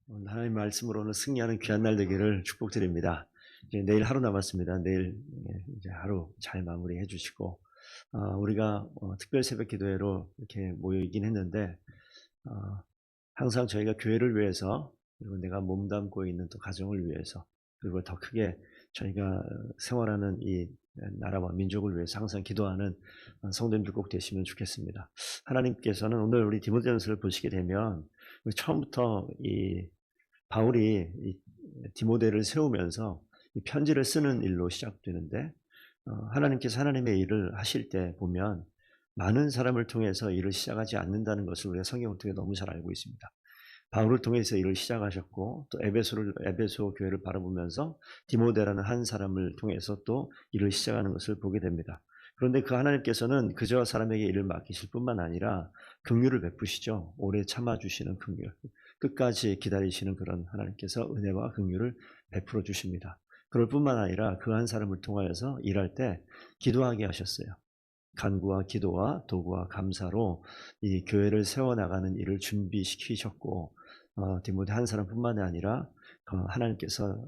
오늘 하나님 말씀으로는 승리하는 귀한 날 되기를 축복드립니다. 이제 내일 하루 남았습니다. 내일 이제 하루 잘 마무리해 주시고, 우리가 특별 새벽 기도회로 이렇게 모여 있긴 했는데, 어, 항상 저희가 교회를 위해서, 그리고 내가 몸담고 있는 또 가정을 위해서, 그리고 더 크게 저희가 생활하는 이 나라와 민족을 위해서 항상 기도하는 성도님들 꼭 되시면 좋겠습니다. 하나님께서는 오늘 우리 디모데전서를 보시게 되면 처음부터 이 바울이 이 디모데를 세우면서 이 편지를 쓰는 일로 시작되는데, 하나님께서 하나님의 일을 하실 때 보면 많은 사람을 통해서 일을 시작하지 않는다는 것을 우리가 성경을 통해 너무 잘 알고 있습니다. 바울을 통해서 일을 시작하셨고, 또 에베소 교회를 바라보면서 디모데라는 한 사람을 통해서 또 일을 시작하는 것을 보게 됩니다. 그런데 그 하나님께서는 그저 사람에게 일을 맡기실 뿐만 아니라 긍휼을 베푸시죠. 오래 참아주시는 긍휼, 끝까지 기다리시는 그런 하나님께서 은혜와 긍휼을 베풀어 주십니다. 그럴 뿐만 아니라 그 한 사람을 통하여서 일할 때 기도하게 하셨어요. 간구와 기도와 도구와 감사로 이 교회를 세워나가는 일을 준비시키셨고, 디모데 한 사람뿐만 아니라 하나님께서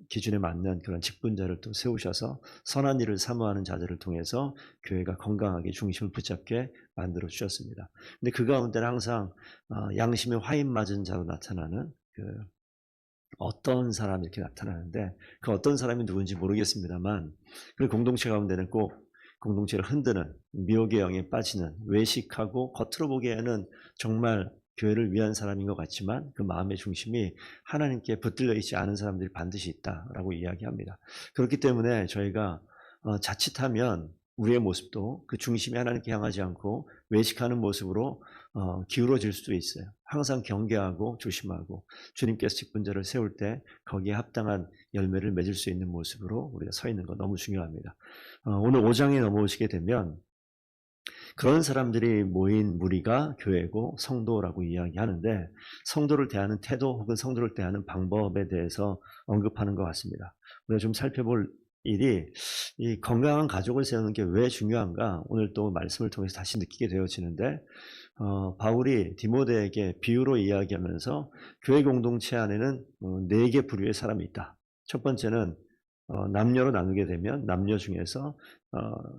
기준에 맞는 그런 직분자를 또 세우셔서 선한 일을 사모하는 자들을 통해서 교회가 건강하게 중심을 붙잡게 만들어 주셨습니다. 근데 그 가운데는 항상 양심에 화인 맞은 자로 나타나는 그 어떤 사람이 이렇게 나타나는데, 그 어떤 사람이 누군지 모르겠습니다만, 그 공동체 가운데는 꼭 공동체를 흔드는 미혹의 영에 빠지는, 외식하고 겉으로 보기에는 정말 교회를 위한 사람인 것 같지만 그 마음의 중심이 하나님께 붙들려 있지 않은 사람들이 반드시 있다라고 이야기합니다. 그렇기 때문에 저희가 자칫하면 우리의 모습도 그 중심이 하나님께 향하지 않고 외식하는 모습으로 기울어질 수도 있어요. 항상 경계하고 조심하고 주님께서 직분자를 세울 때 거기에 합당한 열매를 맺을 수 있는 모습으로 우리가 서 있는 거 너무 중요합니다. 오늘 5장에 넘어오시게 되면 그런 사람들이 모인 무리가 교회고 성도라고 이야기하는데, 성도를 대하는 태도 혹은 성도를 대하는 방법에 대해서 언급하는 것 같습니다. 우리가 좀 살펴볼 일이 이 건강한 가족을 세우는 게 왜 중요한가, 오늘 또 말씀을 통해서 다시 느끼게 되어지는데, 바울이 디모데에게 비유로 이야기하면서 교회 공동체 안에는 4개 부류의 사람이 있다. 첫 번째는 남녀로 나누게 되면 남녀 중에서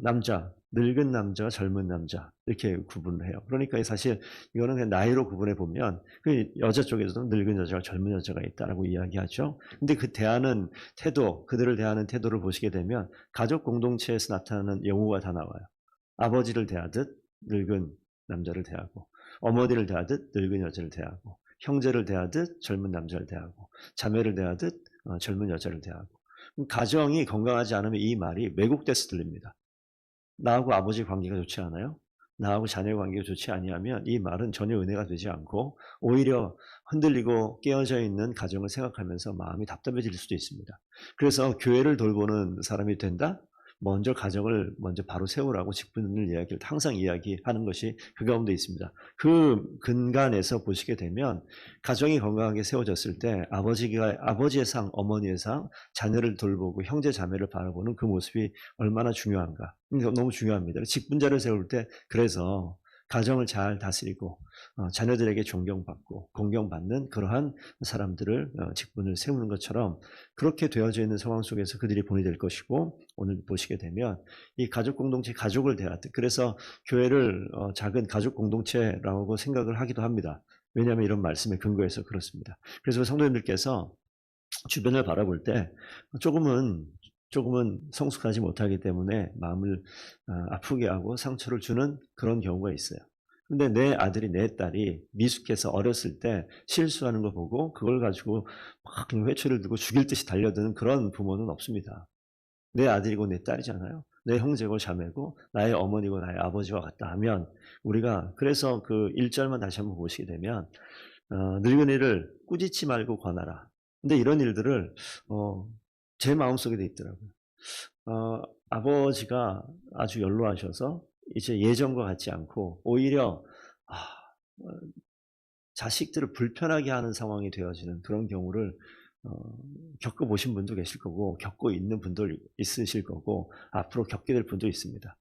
남자, 늙은 남자와 젊은 남자 이렇게 구분을 해요. 그러니까 사실 이거는 그냥 나이로 구분해 보면 그 여자 쪽에서도 늙은 여자와 젊은 여자가 있다라고 이야기하죠. 근데 그 대하는 태도, 그들을 대하는 태도를 보시게 되면 가족 공동체에서 나타나는 용어가 다 나와요. 아버지를 대하듯 늙은 남자를 대하고, 어머니를 대하듯 늙은 여자를 대하고, 형제를 대하듯 젊은 남자를 대하고, 자매를 대하듯 젊은 여자를 대하고. 가정이 건강하지 않으면 이 말이 왜곡돼서 들립니다. 나하고 아버지 관계가 좋지 않아요? 나하고 자녀 관계가 좋지 아니하면 이 말은 전혀 은혜가 되지 않고 오히려 흔들리고 깨어져 있는 가정을 생각하면서 마음이 답답해질 수도 있습니다. 그래서 교회를 돌보는 사람이 된다? 먼저 가정을 먼저 바로 세우라고 직분을 이야기를 항상 이야기하는 것이 그 가운데 있습니다. 그 근간에서 보시게 되면 가정이 건강하게 세워졌을 때 아버지의 상, 어머니의 상, 자녀를 돌보고 형제 자매를 바라보는 그 모습이 얼마나 중요한가. 너무 중요합니다. 직분자를 세울 때 그래서 가정을 잘 다스리고 자녀들에게 존경받고 공경받는 그러한 사람들을 직분을 세우는 것처럼 그렇게 되어져 있는 상황 속에서 그들이 본이 될 것이고, 오늘 보시게 되면 이 가족 공동체, 가족을 대하듯, 그래서 교회를 작은 가족 공동체라고 생각을 하기도 합니다. 왜냐하면 이런 말씀에 근거해서 그렇습니다. 그래서 성도님들께서 주변을 바라볼 때 조금은 성숙하지 못하기 때문에 마음을 아프게 하고 상처를 주는 그런 경우가 있어요. 근데 내 아들이 내 딸이 미숙해서 어렸을 때 실수하는 거 보고 그걸 가지고 막 회초리를 들고 죽일 듯이 달려드는 그런 부모는 없습니다. 내 아들이고 내 딸이잖아요. 내 형제고 자매고 나의 어머니고 나의 아버지와 같다 하면, 우리가 그래서 그 1절만 다시 한번 보시게 되면 늙은이를 꾸짖지 말고 권하라. 근데 이런 일들을 제 마음속에도 있더라고요. 아버지가 아주 연로하셔서 이제 예전과 같지 않고 오히려 아, 어, 자식들을 불편하게 하는 상황이 되어지는 그런 경우를 겪어보신 분도 계실 거고, 겪고 있는 분들 있으실 거고, 앞으로 겪게 될 분도 있습니다.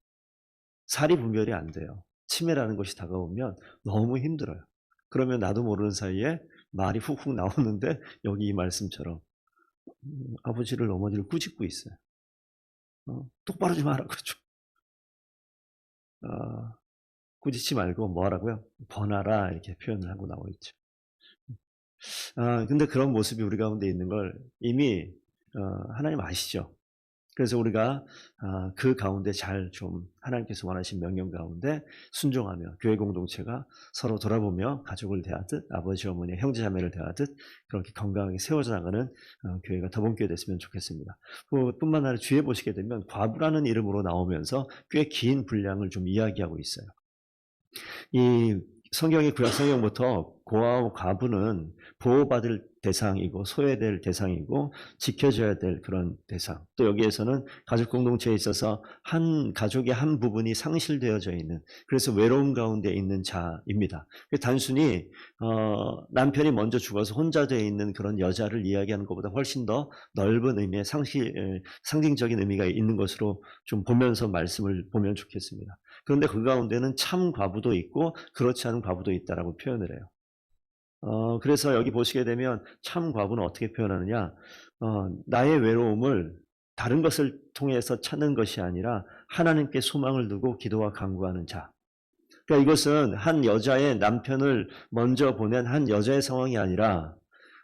살이 분별이 안 돼요. 치매라는 것이 다가오면 너무 힘들어요. 그러면 나도 모르는 사이에 말이 훅훅 나오는데 여기 이 말씀처럼 아버지를 어머니를 꾸짖고 있어요. 똑바로 좀 하라고 좀. 꾸짖지 말고 뭐 하라고요? 번하라 이렇게 표현을 하고 나와 있죠. 근데 그런 모습이 우리 가운데 있는 걸 이미 하나님 아시죠? 그래서 우리가 그 가운데 잘 좀 하나님께서 원하신 명령 가운데 순종하며 교회 공동체가 서로 돌아보며 가족을 대하듯 아버지 어머니 형제 자매를 대하듯 그렇게 건강하게 세워져 나가는 교회가 더본교회 됐으면 좋겠습니다. 뿐만 아니라 주위에 보시게 되면 과부라는 이름으로 나오면서 꽤 긴 분량을 좀 이야기하고 있어요. 이 성경의 구약 성경부터 고아와 과부는 보호받을 대상이고 소외될 대상이고 지켜져야 될 그런 대상. 또 여기에서는 가족 공동체에 있어서 한 가족의 한 부분이 상실되어져 있는 그래서 외로움 가운데 있는 자입니다. 단순히 남편이 먼저 죽어서 혼자 되어 있는 그런 여자를 이야기하는 것보다 훨씬 더 넓은 의미의 상징적인 의미가 있는 것으로 좀 보면서 말씀을 보면 좋겠습니다. 그런데 그 가운데는 참 과부도 있고 그렇지 않은 과부도 있다라고 표현을 해요. 그래서 여기 보시게 되면 참 과부는 어떻게 표현하느냐? 나의 외로움을 다른 것을 통해서 찾는 것이 아니라 하나님께 소망을 두고 기도와 간구하는 자. 그러니까 이것은 한 여자의 남편을 먼저 보낸 한 여자의 상황이 아니라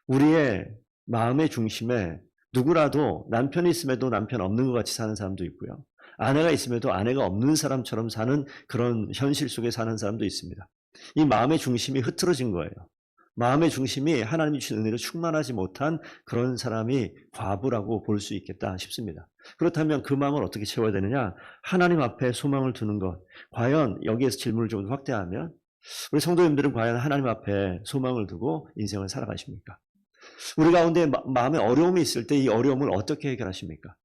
우리의 마음의 중심에 누구라도 남편이 있음에도 남편 없는 것 같이 사는 사람도 있고요. 아내가 있음에도 아내가 없는 사람처럼 사는 그런 현실 속에 사는 사람도 있습니다. 이 마음의 중심이 흐트러진 거예요. 마음의 중심이 하나님이 주신 은혜로 충만하지 못한 그런 사람이 과부라고 볼 수 있겠다 싶습니다. 그렇다면 그 마음을 어떻게 채워야 되느냐? 하나님 앞에 소망을 두는 것. 과연 여기에서 질문을 좀 확대하면 우리 성도님들은 과연 하나님 앞에 소망을 두고 인생을 살아가십니까? 우리 가운데 마음에 어려움이 있을 때 이 어려움을 어떻게 해결하십니까?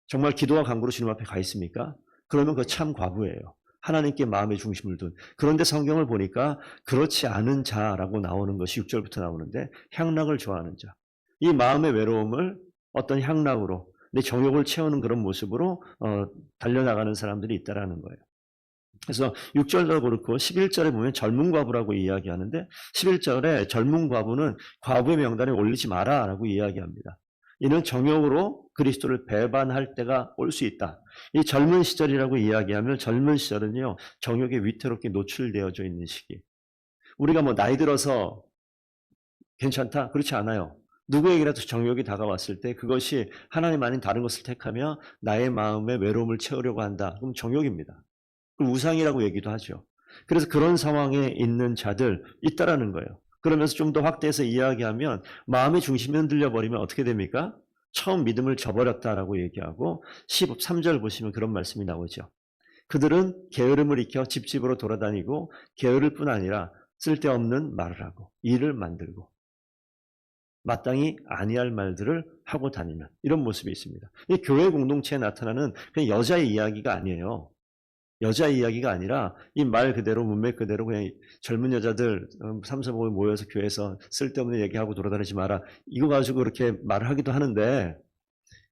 정말 기도와 간구로 주님 앞에 가 있습니까? 그러면 그거 참 과부예요. 하나님께 마음의 중심을 둔. 그런데 성경을 보니까 그렇지 않은 자라고 나오는 것이 6절부터 나오는데 향락을 좋아하는 자. 이 마음의 외로움을 어떤 향락으로 내 정욕을 채우는 그런 모습으로 달려나가는 사람들이 있다라는 거예요. 그래서 6절도 그렇고 11절에 보면 젊은 과부라고 이야기하는데 11절에 젊은 과부는 과부의 명단에 올리지 마라라고 이야기합니다. 이는 정욕으로 그리스도를 배반할 때가 올 수 있다. 이 젊은 시절이라고 이야기하면 젊은 시절은요 정욕에 위태롭게 노출되어져 있는 시기. 우리가 뭐 나이 들어서 괜찮다? 그렇지 않아요. 누구에게라도 정욕이 다가왔을 때 그것이 하나님 아닌 다른 것을 택하며 나의 마음의 외로움을 채우려고 한다. 그럼 정욕입니다. 우상이라고 얘기도 하죠. 그래서 그런 상황에 있는 자들 있다라는 거예요. 그러면서 좀 더 확대해서 이야기하면 마음의 중심이 흔들려 버리면 어떻게 됩니까? 처음 믿음을 저버렸다라고 얘기하고 13절 보시면 그런 말씀이 나오죠. 그들은 게으름을 익혀 집집으로 돌아다니고 게으를 뿐 아니라 쓸데없는 말을 하고 일을 만들고 마땅히 아니할 말들을 하고 다니는 이런 모습이 있습니다. 이 교회 공동체에 나타나는 그냥 여자의 이야기가 아니에요. 여자 이야기가 아니라 이 말 그대로 문맥 그대로 그냥 젊은 여자들 3, 4, 5 모여서 교회에서 쓸데없는 얘기하고 돌아다니지 마라. 이거 가지고 그렇게 말을 하기도 하는데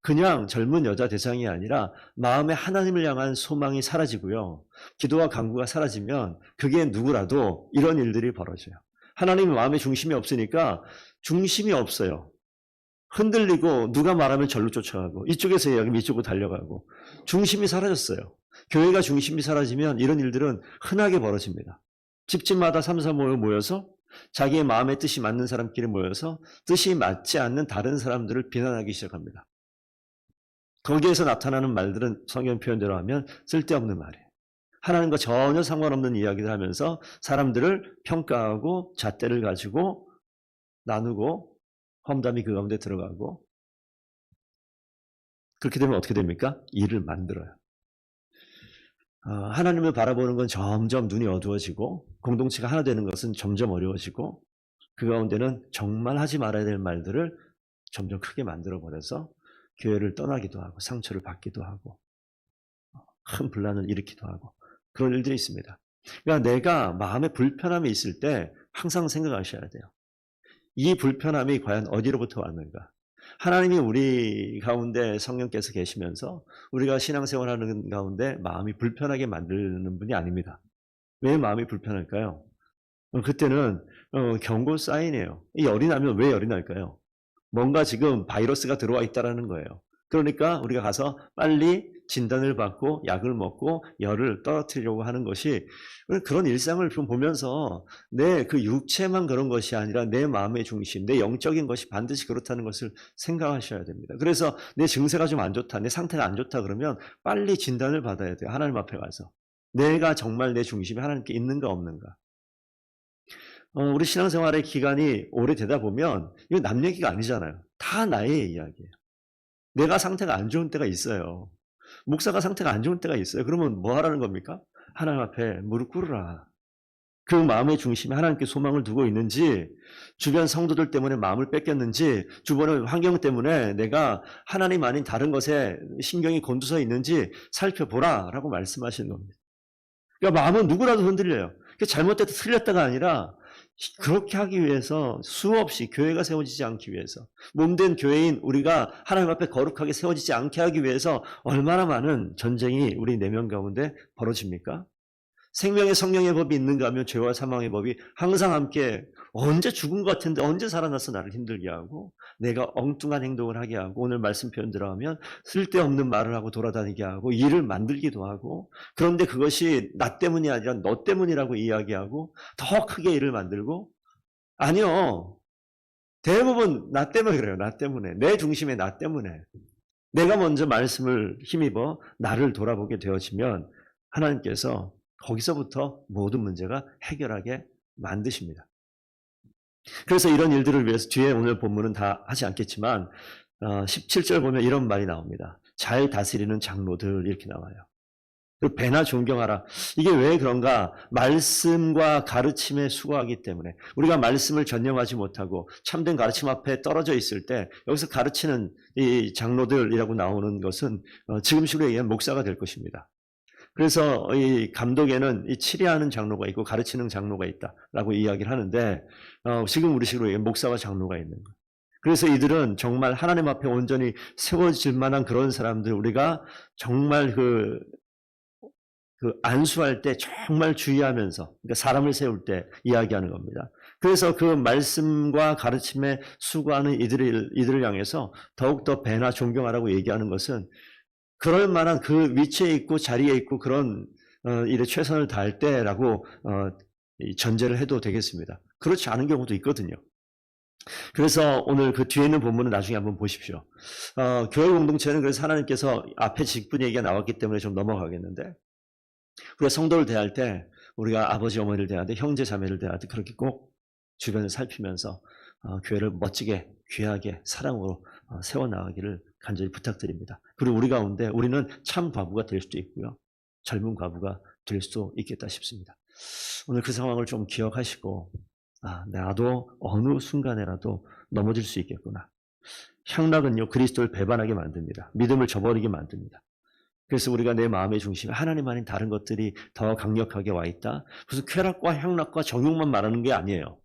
그냥 젊은 여자 대상이 아니라 마음에 하나님을 향한 소망이 사라지고요. 기도와 간구가 사라지면 그게 누구라도 이런 일들이 벌어져요. 하나님의 마음의 중심이 없으니까 중심이 없어요. 흔들리고 누가 말하면 절로 쫓아가고 이쪽에서 이야기하면 이쪽으로 달려가고 중심이 사라졌어요. 교회가 중심이 사라지면 이런 일들은 흔하게 벌어집니다. 집집마다 3, 4, 5 모여서 자기의 마음의 뜻이 맞는 사람끼리 모여서 뜻이 맞지 않는 다른 사람들을 비난하기 시작합니다. 거기에서 나타나는 말들은 성경 표현대로 하면 쓸데없는 말이에요. 하나님과 전혀 상관없는 이야기를 하면서 사람들을 평가하고 잣대를 가지고 나누고 험담이 그 가운데 들어가고 그렇게 되면 어떻게 됩니까? 일을 만들어요. 하나님을 바라보는 건 점점 눈이 어두워지고 공동체가 하나 되는 것은 점점 어려워지고 그 가운데는 정말 하지 말아야 될 말들을 점점 크게 만들어버려서 교회를 떠나기도 하고 상처를 받기도 하고 큰 분란을 일으키기도 하고 그런 일들이 있습니다. 그러니까 내가 마음에 불편함이 있을 때 항상 생각하셔야 돼요. 이 불편함이 과연 어디로부터 왔는가? 하나님이 우리 가운데 성령께서 계시면서 우리가 신앙생활하는 가운데 마음이 불편하게 만드는 분이 아닙니다. 왜 마음이 불편할까요? 그때는 경고 사인이에요. 이 열이 나면 왜 열이 날까요? 뭔가 지금 바이러스가 들어와 있다라는 거예요. 그러니까 우리가 가서 빨리 진단을 받고 약을 먹고 열을 떨어뜨리려고 하는 것이 그런 일상을 좀 보면서 내 그 육체만 그런 것이 아니라 내 마음의 중심, 내 영적인 것이 반드시 그렇다는 것을 생각하셔야 됩니다. 그래서 내 증세가 좀 안 좋다, 내 상태가 안 좋다 그러면 빨리 진단을 받아야 돼요. 하나님 앞에 가서. 내가 정말 내 중심이 하나님께 있는가 없는가. 우리 신앙생활의 기간이 오래되다 보면 이거 남 얘기가 아니잖아요. 다 나의 이야기예요. 내가 상태가 안 좋은 때가 있어요. 목사가 상태가 안 좋은 때가 있어요. 그러면 뭐 하라는 겁니까? 하나님 앞에 무릎 꿇으라. 그 마음의 중심에 하나님께 소망을 두고 있는지, 주변 성도들 때문에 마음을 뺏겼는지, 주변의 환경 때문에 내가 하나님 아닌 다른 것에 신경이 곤두서 있는지 살펴보라라고 말씀하시는 겁니다. 그러니까 마음은 누구라도 흔들려요. 잘못됐다 틀렸다가 아니라 그렇게 하기 위해서 수없이 교회가 세워지지 않기 위해서 몸된 교회인 우리가 하나님 앞에 거룩하게 세워지지 않게 하기 위해서 얼마나 많은 전쟁이 우리 내면 가운데 벌어집니까? 생명의 성령의 법이 있는가 하면 죄와 사망의 법이 항상 함께 언제 죽은 것 같은데 언제 살아나서 나를 힘들게 하고 내가 엉뚱한 행동을 하게 하고 오늘 말씀 표현 들어가면 쓸데없는 말을 하고 돌아다니게 하고 일을 만들기도 하고 그런데 그것이 나 때문이 아니라 너 때문이라고 이야기하고 더 크게 일을 만들고 아니요. 대부분 나 때문에 그래요. 나 때문에. 내 중심에 나 때문에. 내가 먼저 말씀을 힘입어 나를 돌아보게 되어지면 하나님께서 거기서부터 모든 문제가 해결하게 만드십니다. 그래서 이런 일들을 위해서 뒤에 오늘 본문은 다 하지 않겠지만 17절 보면 이런 말이 나옵니다. 잘 다스리는 장로들 이렇게 나와요. 그리고 배나 존경하라. 이게 왜 그런가? 말씀과 가르침에 수고하기 때문에 우리가 말씀을 전념하지 못하고 참된 가르침 앞에 떨어져 있을 때 여기서 가르치는 이 장로들이라고 나오는 것은 지금식으로 얘기하면 목사가 될 것입니다. 그래서 이 감독에는 이 치리하는 장로가 있고 가르치는 장로가 있다라고 이야기를 하는데 지금 우리식으로 얘기하면 목사와 장로가 있는 거예요. 그래서 이들은 정말 하나님 앞에 온전히 세워질 만한 그런 사람들 우리가 정말 그 안수할 때 정말 주의하면서 그러니까 사람을 세울 때 이야기하는 겁니다. 그래서 그 말씀과 가르침에 수고하는 이들을 향해서 더욱더 배나 존경하라고 얘기하는 것은 그럴 만한 그 위치에 있고 자리에 있고 그런 일에 최선을 다할 때라고 전제를 해도 되겠습니다. 그렇지 않은 경우도 있거든요. 그래서 오늘 그 뒤에 있는 본문은 나중에 한번 보십시오. 교회 공동체는 그래서 하나님께서 앞에 직분 얘기가 나왔기 때문에 좀 넘어가겠는데 우리가 성도를 대할 때 우리가 아버지 어머니를 대할 때 형제 자매를 대할 때 그렇게 꼭 주변을 살피면서 교회를 멋지게 귀하게 사랑으로 세워나가기를 간절히 부탁드립니다. 그리고 우리 가운데 우리는 참 과부가 될 수도 있고요. 젊은 과부가 될 수도 있겠다 싶습니다. 오늘 그 상황을 좀 기억하시고 나도 어느 순간에라도 넘어질 수 있겠구나. 향락은요 그리스도를 배반하게 만듭니다. 믿음을 저버리게 만듭니다. 그래서 우리가 내 마음의 중심에 하나님 아닌 다른 것들이 더 강력하게 와 있다. 무슨 쾌락과 향락과 정욕만 말하는 게 아니에요.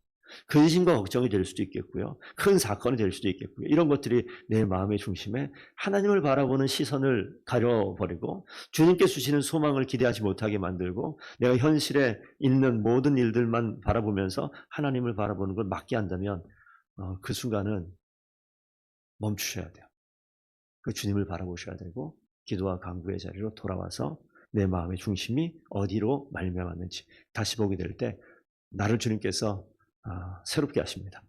근심과 걱정이 될 수도 있겠고요. 큰 사건이 될 수도 있겠고요. 이런 것들이 내 마음의 중심에 하나님을 바라보는 시선을 가려버리고 주님께 주시는 소망을 기대하지 못하게 만들고 내가 현실에 있는 모든 일들만 바라보면서 하나님을 바라보는 걸 막게 한다면 그 순간은 멈추셔야 돼요. 그 주님을 바라보셔야 되고 기도와 간구의 자리로 돌아와서 내 마음의 중심이 어디로 말미암았는지 다시 보게 될 때 나를 주님께서 새롭게 하십니다.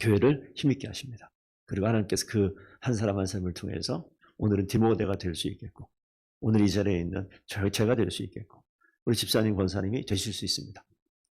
교회를 힘있게 하십니다. 그리고 하나님께서 그 한 사람 한 사람을 통해서 오늘은 디모데가 될 수 있겠고 오늘 이 자리에 있는 제가 될 수 있겠고 우리 집사님 권사님이 되실 수 있습니다.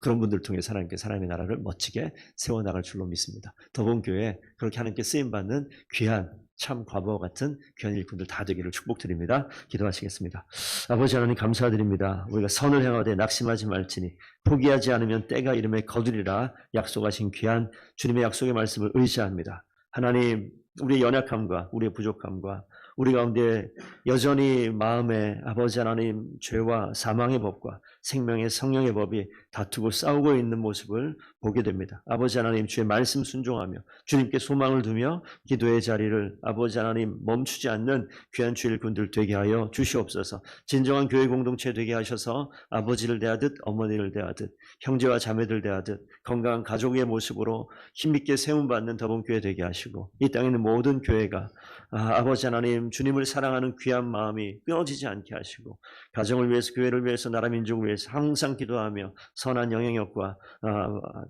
그런 분들 통해서 하나님께서 하나님의 나라를 멋지게 세워나갈 줄로 믿습니다. 더본교회 그렇게 하나님께 쓰임받는 귀한 참 과부와 같은 귀한 일꾼들 다 되기를 축복드립니다. 기도하시겠습니다. 아버지 하나님 감사드립니다. 우리가 선을 행하되 낙심하지 말지니 포기하지 않으면 때가 이름에 거두리라 약속하신 귀한 주님의 약속의 말씀을 의지합니다. 하나님 우리의 연약함과 우리의 부족함과 우리 가운데 여전히 마음에 아버지 하나님 죄와 사망의 법과 생명의 성령의 법이 다투고 싸우고 있는 모습을 보게 됩니다. 아버지 하나님 주의 말씀 순종하며 주님께 소망을 두며 기도의 자리를 아버지 하나님 멈추지 않는 귀한 주의 일꾼들 되게 하여 주시옵소서. 진정한 교회 공동체 되게 하셔서 아버지를 대하듯 어머니를 대하듯 형제와 자매들 대하듯 건강한 가족의 모습으로 힘있게 세움받는 더본교회 되게 하시고 이 땅에 있는 모든 교회가 아버지 하나님 주님을 사랑하는 귀한 마음이 끊어지지 않게 하시고 가정을 위해서 교회를 위해서 나라 민족을 위해서 항상 기도하며 선한 영향력과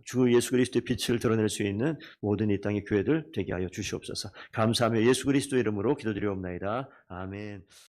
주 예수 그리스도의 빛을 드러낼 수 있는 모든 이 땅의 교회들 되게 하여 주시옵소서. 감사하며 예수 그리스도 이름으로 기도드리옵나이다. 아멘.